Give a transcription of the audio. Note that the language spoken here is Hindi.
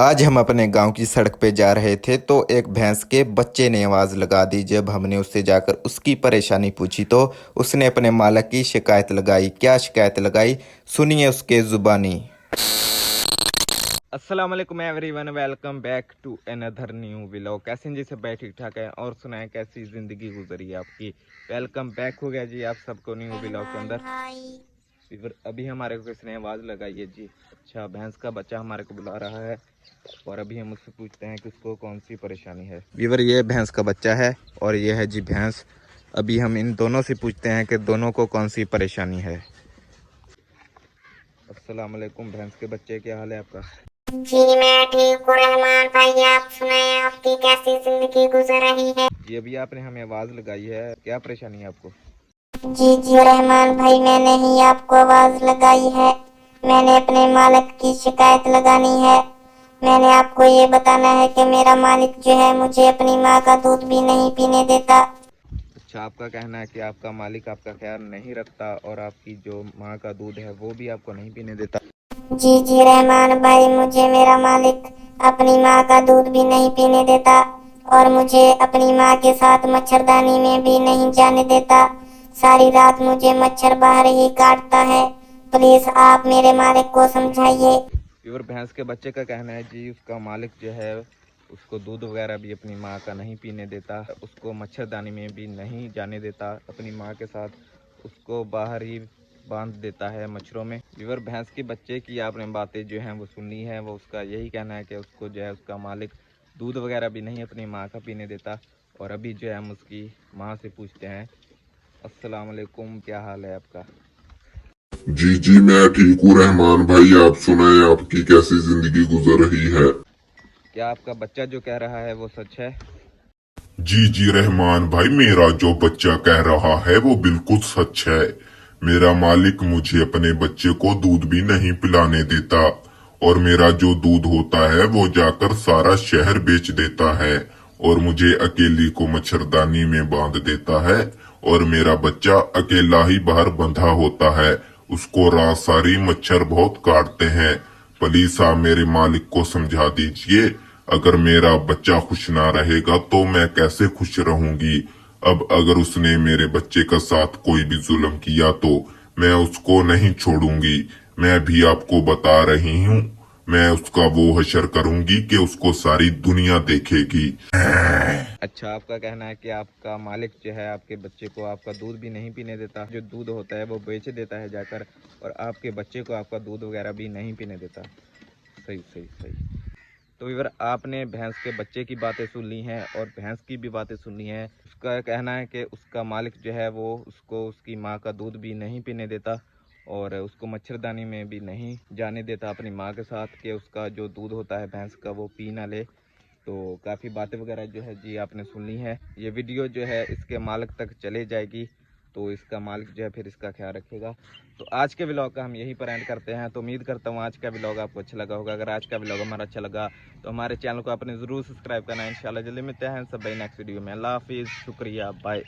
आज हम अपने गांव की सड़क पे जा रहे थे तो एक भैंस के बच्चे ने आवाज़ लगा दी। जब हमने उससे जाकर उसकी परेशानी पूछी तो उसने अपने मालिक की शिकायत लगाई। क्या शिकायत लगाई, सुनिए उसके ज़ुबानी। अस्सलाम वालेकुम everyone, welcome back to another new vlog. कैसे हैं जी सब? भाई ठीक ठाक है और सुनाएं कैसी ज़िंदगी गुजरी है आपकी। वेलकम बैक हो गया जी आप सबको न्यू व्लॉग के अंदर। फिर अभी हमारे को किसने आवाज़ लगाई है जी? अच्छा, भैंस का बच्चा हमारे को बुला रहा है और अभी हम उससे पूछते हैं कि उसको कौन सी परेशानी है। वीवर, ये भैंस का बच्चा है और ये है जी भैंस। अभी हम इन दोनों से पूछते हैं कि दोनों को कौन सी परेशानी है। अस्सलाम वालेकुम भैंस के बच्चे, क्या हाल है आपका? जी मैं ठीक हूँ रहमान भाई, आप सुनाएं आपकी कैसी जिंदगी गुजर रही है। ये अभी आपने हमें आवाज़ लगाई है, क्या परेशानी है आपको? जी जी रहमान भाई, मैंने ही आपको आवाज लगाई है। मैंने अपने मालिक की शिकायत लगानी है। मैंने आपको ये बताना है कि मेरा मालिक जो है मुझे अपनी माँ का दूध भी नहीं पीने देता। अच्छा, आपका कहना है कि आपका मालिक आपका ख्याल नहीं रखता और आपकी जो माँ का दूध है वो भी आपको नहीं पीने देता। जी जी रहमान भाई, मुझे मेरा मालिक अपनी माँ का दूध भी नहीं पीने देता और मुझे अपनी माँ के साथ मच्छरदानी में भी नहीं जाने देता। सारी रात मुझे मच्छर बाहर ही काटता है। प्लीज आप मेरे मालिक को समझाइए। प्योर भैंस के बच्चे का कहना है जी उसका मालिक जो है उसको दूध वगैरह भी अपनी माँ का नहीं पीने देता, उसको मच्छरदानी में भी नहीं जाने देता, अपनी माँ के साथ उसको बाहर ही बांध देता है मच्छरों में। प्योर भैंस के बच्चे की आपने बातें जो हैं वो सुनी है। वो उसका यही कहना है कि उसको जो है उसका मालिक दूध वगैरह भी नहीं अपनी माँ का पीने देता। और अभी जो है हम उसकी माँ से पूछते हैं। अस्सलाम वालेकुम, क्या हाल है आपका? जी जी मैं ठीक हूँ रहमान भाई, आप सुनाएं आपकी कैसी जिंदगी गुजर रही है। क्या आपका बच्चा जो कह रहा है वो सच है? जी जी रहमान भाई, मेरा जो बच्चा कह रहा है वो बिल्कुल सच है। मेरा मालिक मुझे अपने बच्चे को दूध भी नहीं पिलाने देता और मेरा जो दूध होता है वो जाकर सारा शहर बेच देता है और मुझे अकेली को मच्छरदानी में बांध देता है और मेरा बच्चा अकेला ही बाहर बंधा होता है। उसको रात सारी मच्छर बहुत काटते हैं। प्लीज आप मेरे मालिक को समझा दीजिए। अगर मेरा बच्चा खुश ना रहेगा तो मैं कैसे खुश रहूंगी। अब अगर उसने मेरे बच्चे का साथ कोई भी जुल्म किया तो मैं उसको नहीं छोड़ूंगी। मैं भी आपको बता रही हूँ, मैं उसका वो हशर करूंगी कि उसको सारी दुनिया देखेगी। अच्छा, आपका कहना है कि आपका मालिक जो है आपके बच्चे को आपका दूध भी नहीं पीने देता, जो दूध होता है वो बेच देता है जाकर, और आपके बच्चे को आपका दूध वगैरह भी नहीं पीने देता। सही सही सही। तो इधर आपने भैंस के बच्चे की बातें सुन ली हैं और भैंस की भी बातें सुन ली हैं। उसका कहना है कि उसका मालिक जो है वो उसको उसकी माँ का दूध भी नहीं पीने देता और उसको मच्छरदानी में भी नहीं जाने देता अपनी माँ के साथ, कि उसका जो दूध होता है भैंस का वो पी ना ले। तो काफ़ी बातें वगैरह जो है जी आपने सुन ली है। ये वीडियो जो है इसके मालिक तक चले जाएगी तो इसका मालिक जो है फिर इसका ख्याल रखेगा। तो आज के व्लॉग का हम यहीं पर एंड करते हैं। तो उम्मीद करता हूँ आज का व्लॉग आपको अच्छा लगा होगा। अगर आज का व्लॉग हमारा अच्छा लगा तो हमारे चैनल को आपने ज़रूर सब्सक्राइब करना है। इंशाल्लाह जल्दी मिलते हैं सब भाई नेक्स्ट वीडियो में। अल्लाह हाफिज़, शुक्रिया, बाय।